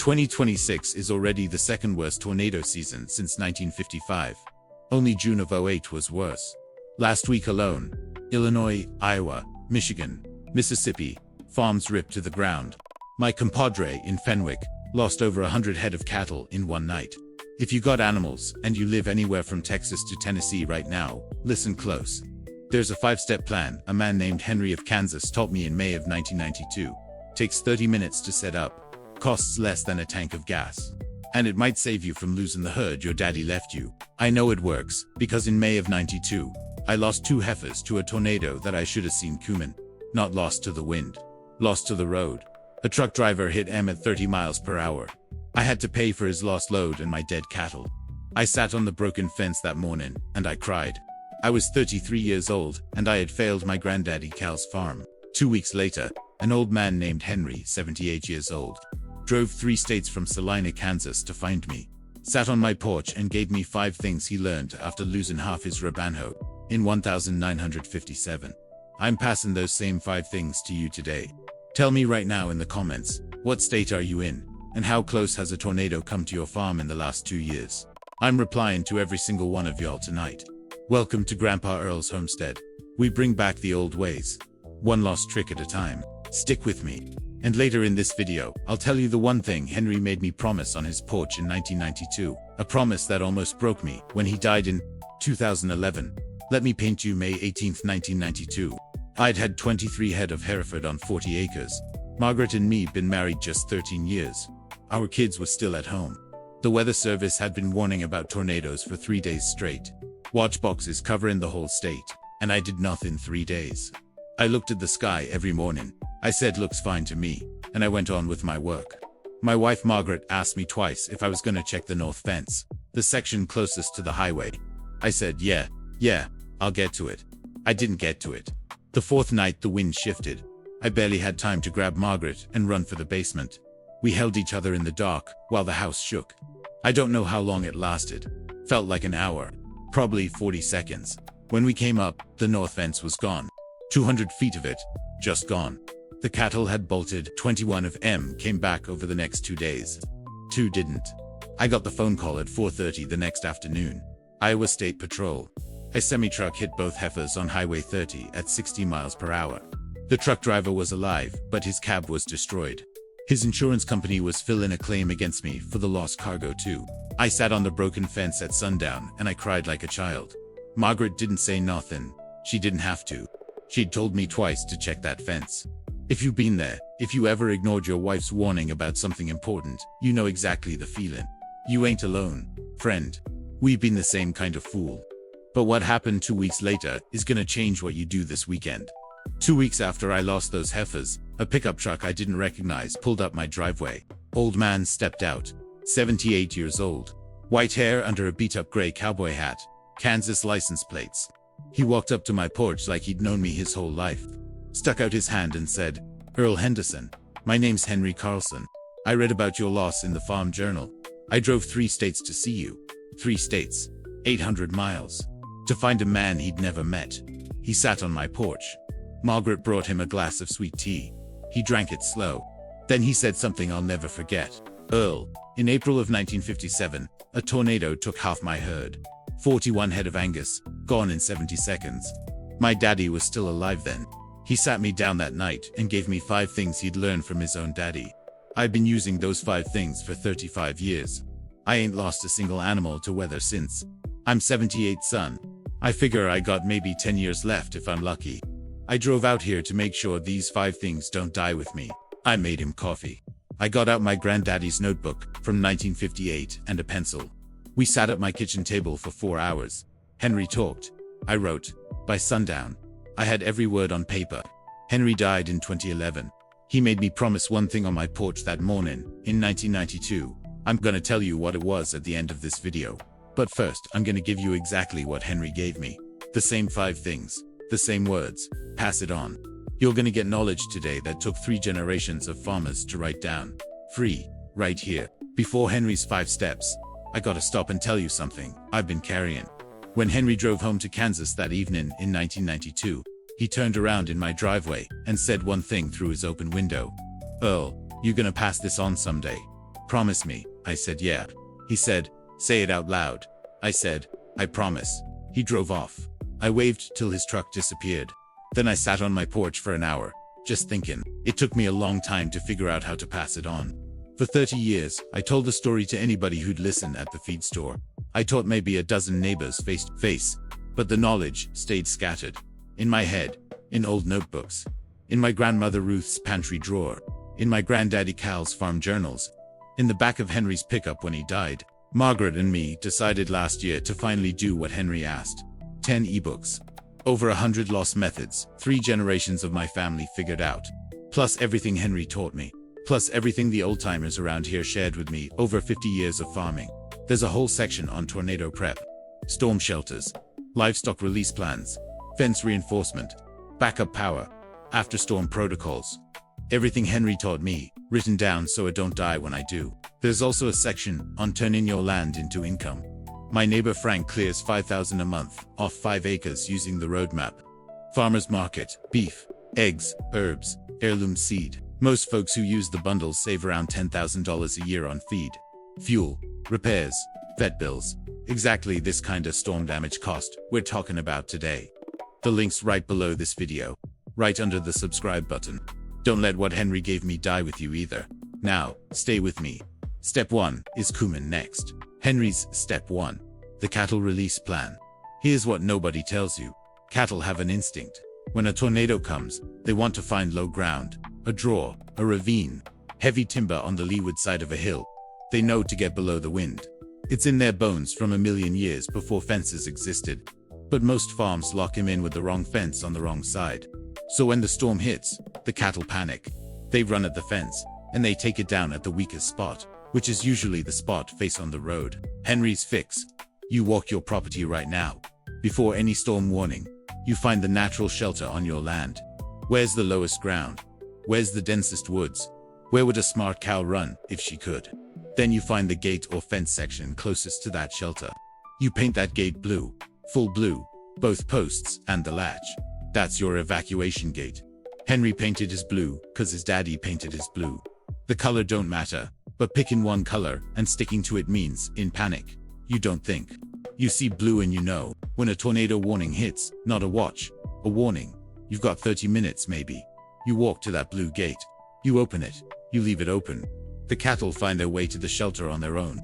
2026 is already the second worst tornado season since 1955. Only June of '08 was worse. Last week alone, Illinois, Iowa, Michigan, Mississippi, farms ripped to the ground. My compadre in Fenwick lost over 100 head of cattle in one night. If you got animals and you live anywhere from Texas to Tennessee right now, listen close. There's a 5-step plan a man named Henry of Kansas taught me in May of 1992. Takes 30 minutes to set up. Costs less than a tank of gas. And it might save you from losing the herd your daddy left you. I know it works, because in May of '92, I lost 2 heifers to a tornado that I should have seen coming. Not lost to the wind. Lost to the road. A truck driver hit M at 30 miles per hour. I had to pay for his lost load and my dead cattle. I sat on the broken fence that morning, and I cried. I was 33 years old, and I had failed my granddaddy Cal's farm. 2 weeks later, an old man named Henry, 78 years old, drove 3 states from Salina, Kansas to find me. Sat on my porch and gave me 5 things he learned after losing half his rebanho in 1957. I'm passing those same 5 things to you today. Tell me right now in the comments, what state are you in? And how close has a tornado come to your farm in the last 2 years? I'm replying to every single one of y'all tonight. Welcome to Grandpa Earl's Homestead. We bring back the old ways. One lost trick at a time. Stick with me. And later in this video, I'll tell you the one thing Henry made me promise on his porch in 1992. A promise that almost broke me when he died in 2011. Let me paint you May 18, 1992. I'd had 23 head of Hereford on 40 acres. Margaret and me been married just 13 years. Our kids were still at home. The weather service had been warning about tornadoes for 3 days straight. Watch boxes covering the whole state. And I did nothing 3 days. I looked at the sky every morning. I said looks fine to me, and I went on with my work. My wife Margaret asked me twice if I was gonna check the north fence, the section closest to the highway. I said yeah, I'll get to it. I didn't get to it. The 4th night the wind shifted. I barely had time to grab Margaret and run for the basement. We held each other in the dark while the house shook. I don't know how long it lasted. Felt like an hour. Probably 40 seconds. When we came up, the north fence was gone. 200 feet of it, just gone. The cattle had bolted. 21 of them came back over the next 2 days. 2 didn't. I got the phone call at 4:30 the next afternoon. Iowa State Patrol. A semi-truck hit both heifers on Highway 30 at 60 miles per hour. The truck driver was alive, but his cab was destroyed. His insurance company was filling a claim against me for the lost cargo too. I sat on the broken fence at sundown and I cried like a child. Margaret didn't say nothing. She didn't have to. She'd told me twice to check that fence. If you've been there, if you ever ignored your wife's warning about something important, you know exactly the feeling. You ain't alone, friend. We've been the same kind of fool. But what happened 2 weeks later is gonna change what you do this weekend. 2 weeks after I lost those heifers, a pickup truck I didn't recognize pulled up my driveway. Old man stepped out. 78 years old. White hair under a beat-up gray cowboy hat. Kansas license plates. He walked up to my porch like he'd known me his whole life. Stuck out his hand and said, "Earl Henderson, my name's Henry Carlson. I read about your loss in the Farm Journal. I drove 3 states to see you. 3 states. 800 miles. To find a man he'd never met." He sat on my porch. Margaret brought him a glass of sweet tea. He drank it slow. Then he said something I'll never forget. "Earl, in April of 1957, a tornado took half my herd. 41 head of Angus, gone in 70 seconds. My daddy was still alive then. He sat me down that night and gave me 5 things he'd learned from his own daddy. I've been using those 5 things for 35 years. I ain't lost a single animal to weather since. I'm 78, son. I figure I got maybe 10 years left if I'm lucky. I drove out here to make sure these 5 things don't die with me." I made him coffee. I got out my granddaddy's notebook from 1958 and a pencil. We sat at my kitchen table for 4 hours. Henry talked. I wrote. By sundown, I had every word on paper. Henry died in 2011. He made me promise one thing on my porch that morning, in 1992. I'm gonna tell you what it was at the end of this video. But first, I'm gonna give you exactly what Henry gave me. The same 5 things. The same words. Pass it on. You're gonna get knowledge today that took 3 generations of farmers to write down. Free. Right here. Before Henry's 5 steps, I gotta stop and tell you something I've been carrying. When Henry drove home to Kansas that evening in 1992, he turned around in my driveway and said one thing through his open window. "Earl, you're gonna pass this on someday. promise me?" I said, "Yeah." He said, "Say it out loud." I said, "I promise." He drove off. I waved till his truck disappeared. Then I sat on my porch for an hour, just thinking. It took me a long time to figure out how to pass it on. For 30 years, I told the story to anybody who'd listen at the feed store. I taught maybe a dozen neighbors face to face, but the knowledge stayed scattered. In my head, in old notebooks, in my grandmother Ruth's pantry drawer, in my granddaddy Cal's farm journals, in the back of Henry's pickup when he died. Margaret and me decided last year to finally do what Henry asked. 10 ebooks. Over 100 lost methods, 3 generations of my family figured out. Plus everything Henry taught me. Plus everything the old-timers around here shared with me over 50 years of farming. There's a whole section on tornado prep, storm shelters, livestock release plans, fence reinforcement, backup power, after-storm protocols. Everything Henry taught me, written down so I don't die when I do. There's also a section on turning your land into income. My neighbor Frank clears $5,000 a month off 5 acres using the roadmap. Farmers market, beef, eggs, herbs, heirloom seed. Most folks who use the bundles save around $10,000 a year on feed, fuel, repairs, vet bills. Exactly this kind of storm damage cost we're talking about today. The link's right below this video, right under the subscribe button. Don't let what Henry gave me die with you either. Now, stay with me. Step 1 is cumin next. Henry's Step 1. The cattle release plan. Here's what nobody tells you. Cattle have an instinct. When a tornado comes, they want to find low ground, a draw, a ravine, heavy timber on the leeward side of a hill. They know to get below the wind. It's in their bones from a million years before fences existed. But most farms lock him in with the wrong fence on the wrong side. So when the storm hits, the cattle panic. They run at the fence, and they take it down at the weakest spot, which is usually the spot face on the road. Henry's fix. You walk your property right now. Before any storm warning, you find the natural shelter on your land. Where's the lowest ground? Where's the densest woods? Where would a smart cow run if she could? Then you find the gate or fence section closest to that shelter. You paint that gate blue, full blue, both posts and the latch. That's your evacuation gate. Henry painted his blue, cause his daddy painted his blue. The color don't matter, but picking one color and sticking to it means, in panic, you don't think. You see blue and you know, when a tornado warning hits, not a watch, a warning. You've got 30 minutes maybe. You walk to that blue gate. You open it. You leave it open. The cattle find their way to the shelter on their own.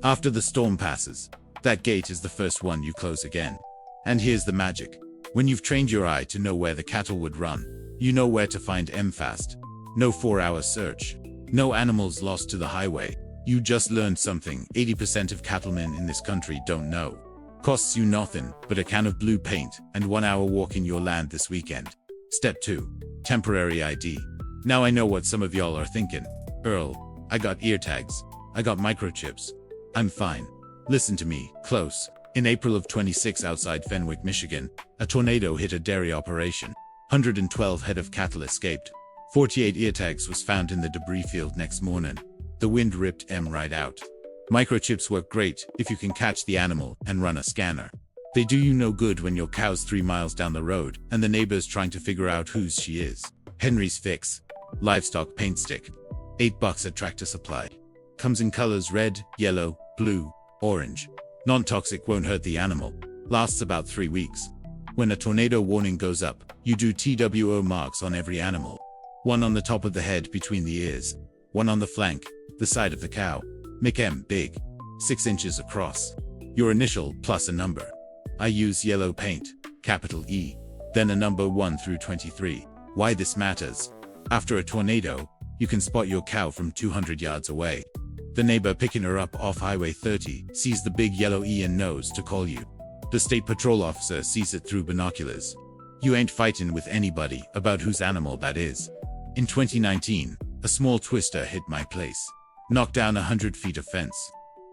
After the storm passes, that gate is the first one you close again. And here's the magic. When you've trained your eye to know where the cattle would run, you know where to find them fast. No 4-hour search. No animals lost to the highway. You just learned something 80% of cattlemen in this country don't know. Costs you nothing but a can of blue paint and 1 hour walk in your land this weekend. Step 2. Temporary ID. Now I know what some of y'all are thinking. Earl, I got ear tags. I got microchips. I'm fine. Listen to me, close. In April of 26 outside Fenwick, Michigan, a tornado hit a dairy operation. 112 head of cattle escaped. 48 ear tags was found in the debris field next morning. The wind ripped them right out. Microchips work great if you can catch the animal and run a scanner. They do you no good when your cow's 3 miles down the road and the neighbor's trying to figure out whose she is. Henry's fix. Livestock paint stick. $8 at Tractor Supply. Comes in colors red, yellow, blue, orange. Non-toxic, won't hurt the animal. Lasts about 3 weeks. When a tornado warning goes up, you do TWO marks on every animal. One on the top of the head between the ears. One on the flank, the side of the cow. Make them big. 6 inches across. Your initial plus a number. I use yellow paint, capital E. Then a number 1 through 23. Why this matters? After a tornado, you can spot your cow from 200 yards away. The neighbor picking her up off Highway 30 sees the big yellow E and knows to call you. The state patrol officer sees it through binoculars. You ain't fighting with anybody about whose animal that is. In 2019, a small twister hit my place. Knocked down 100 feet of fence.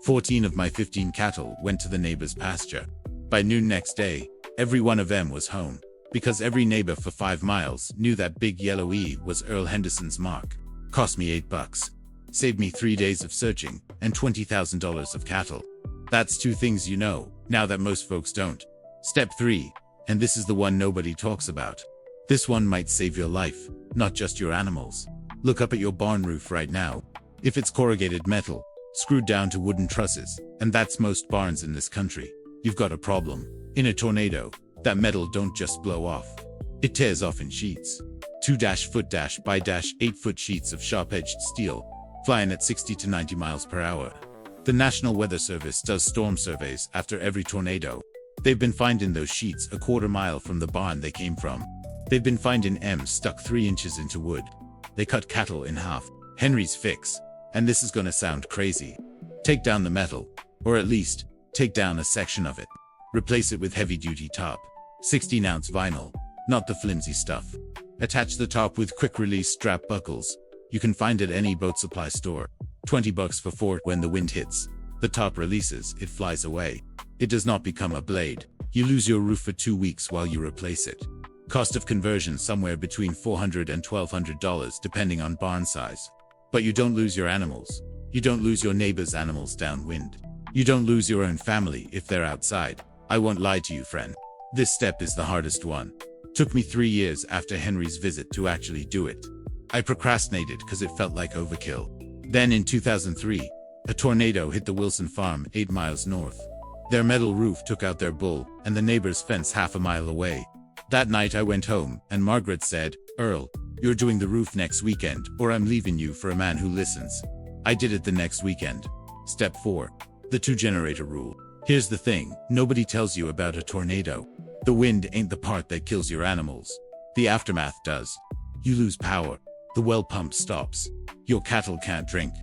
14 of my 15 cattle went to the neighbor's pasture. By noon next day, every one of them was home. Because every neighbor for 5 miles knew that big yellow E was Earl Henderson's mark. Cost me $8. Saved me 3 days of searching and $20,000 of cattle. That's 2 things you know, now that most folks don't. Step 3, and this is the one nobody talks about. This one might save your life, not just your animals. Look up at your barn roof right now. If it's corrugated metal, screwed down to wooden trusses, and that's most barns in this country, you've got a problem. In a tornado, that metal don't just blow off. It tears off in sheets. 2-foot-by-8-foot sheets of sharp-edged steel, flying at 60 to 90 miles per hour. The National Weather Service does storm surveys after every tornado. They've been finding those sheets a quarter mile from the barn they came from. They've been finding M stuck 3 inches into wood. They cut cattle in half. Henry's fix. And this is gonna sound crazy. Take down the metal, or at least, take down a section of it. Replace it with heavy-duty top. 16-ounce vinyl, not the flimsy stuff. Attach the top with quick-release strap buckles. You can find at any boat supply store. $20 for 4. When the wind hits, the top releases, it flies away. It does not become a blade. You lose your roof for 2 weeks while you replace it. Cost of conversion somewhere between $400 and $1,200 depending on barn size. But you don't lose your animals. You don't lose your neighbor's animals downwind. You don't lose your own family if they're outside. I won't lie to you, friend. This step is the hardest one. Took me 3 years after Henry's visit to actually do it. I procrastinated because it felt like overkill. Then in 2003, a tornado hit the Wilson farm 8 miles north. Their metal roof took out their bull and the neighbor's fence half a mile away. That night I went home and Margaret said, "Earl, you're doing the roof next weekend or I'm leaving you for a man who listens." I did it the next weekend. Step 4. The 2-generator rule. Here's the thing, nobody tells you about a tornado. The wind ain't the part that kills your animals. The aftermath does. You lose power. The well pump stops. Your cattle can't drink.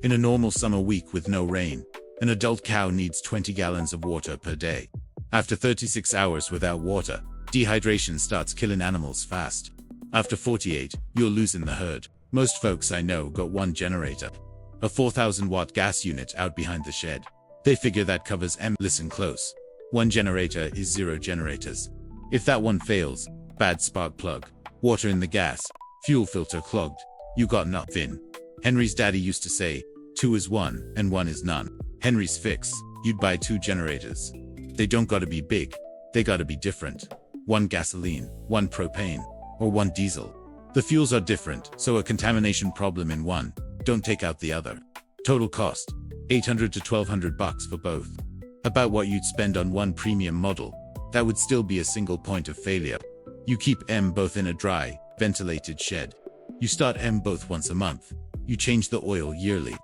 In a normal summer week with no rain, an adult cow needs 20 gallons of water per day. After 36 hours without water, dehydration starts killing animals fast. After 48, you're losing the herd. Most folks I know got 1 generator. A 4,000-watt gas unit out behind the shed. They figure that covers M. Listen close. 1 generator is 0 generators. If that one fails, bad spark plug, water in the gas, fuel filter clogged, you got nothing. Henry's daddy used to say, 2 is 1 and 1 is none. Henry's fix, you'd buy 2 generators. They don't gotta be big, they gotta be different. 1 gasoline, 1 propane, or 1 diesel. The fuels are different, so a contamination problem in one, don't take out the other. Total cost, $800 to $1,200 for both. About what you'd spend on 1 premium model. That would still be a single point of failure. You keep M both in a dry, ventilated shed. You start M both once a month. You change the oil yearly.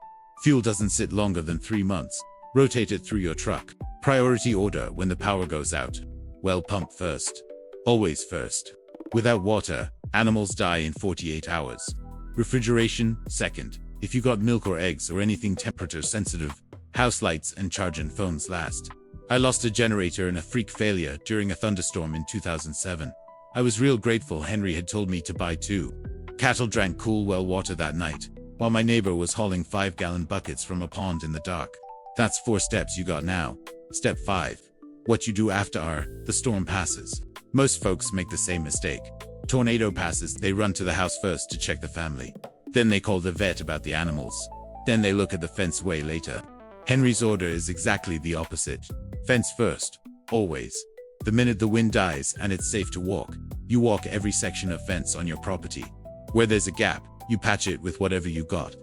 Fuel doesn't sit longer than 3 months. Rotate it through your truck. Priority order when the power goes out. Well pump first. Always first. Without water, animals die in 48 hours. Refrigeration, second. If you got milk or eggs or anything temperature sensitive, house lights and charging phones last. I lost a generator in a freak failure during a thunderstorm in 2007. I was real grateful Henry had told me to buy 2. Cattle drank cool well water that night, while my neighbor was hauling 5-gallon buckets from a pond in the dark. That's 4 steps you got now. Step 5. What you do after the storm passes. Most folks make the same mistake. Tornado passes, they run to the house first to check the family. Then they call the vet about the animals. Then they look at the fence way later. Henry's order is exactly the opposite. Fence first. Always. The minute the wind dies and it's safe to walk, you walk every section of fence on your property. Where there's a gap, you patch it with whatever you got.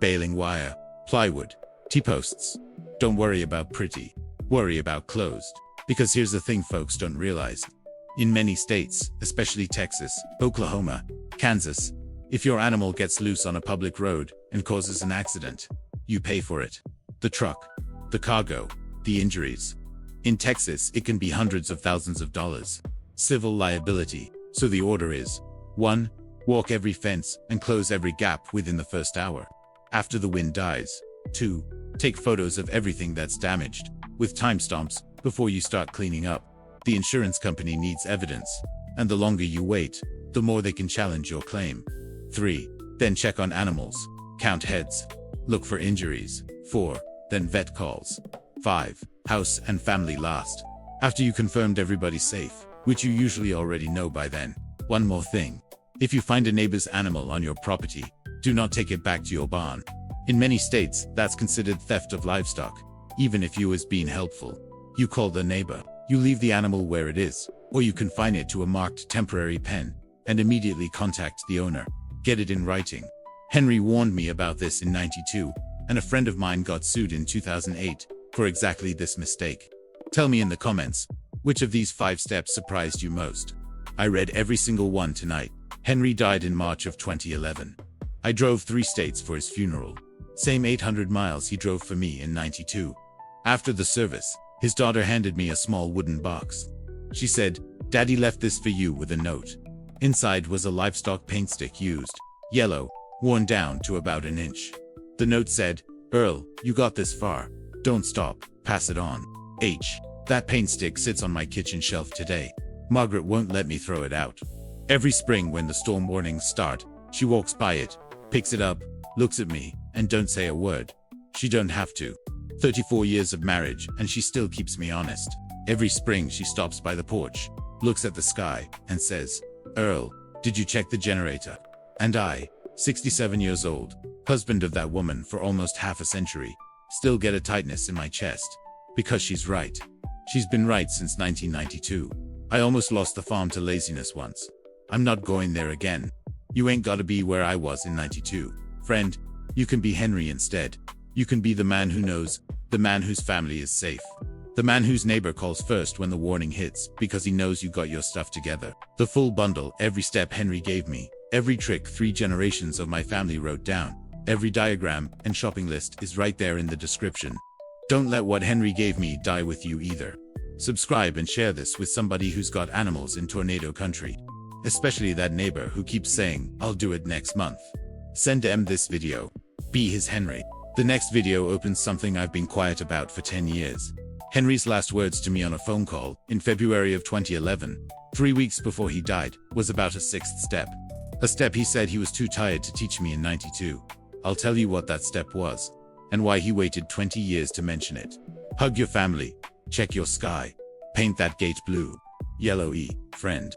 Baling wire, plywood, T-posts. Don't worry about pretty. Worry about closed. Because here's the thing folks don't realize. In many states, especially Texas, Oklahoma, Kansas, if your animal gets loose on a public road and causes an accident, you pay for it. The truck, the cargo, the injuries. In Texas, it can be hundreds of thousands of dollars. Civil liability. So the order is 1. Walk every fence and close every gap within the first hour. After the wind dies. 2. Take photos of everything that's damaged, with timestamps, before you start cleaning up. The insurance company needs evidence, and the longer you wait, the more they can challenge your claim. 3. Then check on animals. Count heads. Look for injuries. 4. Then vet calls. 5. House and family last. After you confirmed everybody's safe, which you usually already know by then. One more thing. If you find a neighbor's animal on your property, do not take it back to your barn. In many states, that's considered theft of livestock, even if you was being helpful. You call the neighbor, you leave the animal where it is, or you confine it to a marked temporary pen, and immediately contact the owner. Get it in writing. Henry warned me about this in '92, and a friend of mine got sued in 2008 for exactly this mistake. Tell me in the comments, which of these 5 steps surprised you most? I read every single one tonight. Henry died in March of 2011. I drove 3 states for his funeral. Same 800 miles he drove for me in '92. After the service, his daughter handed me a small wooden box. She said, "Daddy left this for you with a note." Inside was a livestock paint stick used, yellow, worn down to about an inch. The note said, "Earl, you got this far. Don't stop, pass it on. H. That paint stick sits on my kitchen shelf today. Margaret won't let me throw it out. Every spring when the storm warnings start, she walks by it, picks it up, looks at me, and don't say a word. She don't have to. 34 years of marriage and she still keeps me honest. Every spring she stops by the porch, looks at the sky, and says, 'Earl, did you check the generator?' And I, 67 years old, husband of that woman for almost half a century, still get a tightness in my chest. Because she's right. She's been right since 1992. I almost lost the farm to laziness once. I'm not going there again. You ain't gotta be where I was in '92. Friend, you can be Henry instead. You can be the man who knows, the man whose family is safe. The man whose neighbor calls first when the warning hits because he knows you got your stuff together. The full bundle, every step Henry gave me, every trick 3 generations of my family wrote down, every diagram and shopping list is right there in the description. Don't let what Henry gave me die with you either. Subscribe and share this with somebody who's got animals in tornado country. Especially that neighbor who keeps saying, "I'll do it next month." Send them this video. Be his Henry. The next video opens something I've been quiet about for 10 years. Henry's last words to me on a phone call in February of 2011, 3 weeks before he died, was about a 6th step. A step he said he was too tired to teach me in '92. I'll tell you what that step was, and why he waited 20 years to mention it. Hug your family. Check your sky. Paint that gate blue. Yellow E, friend.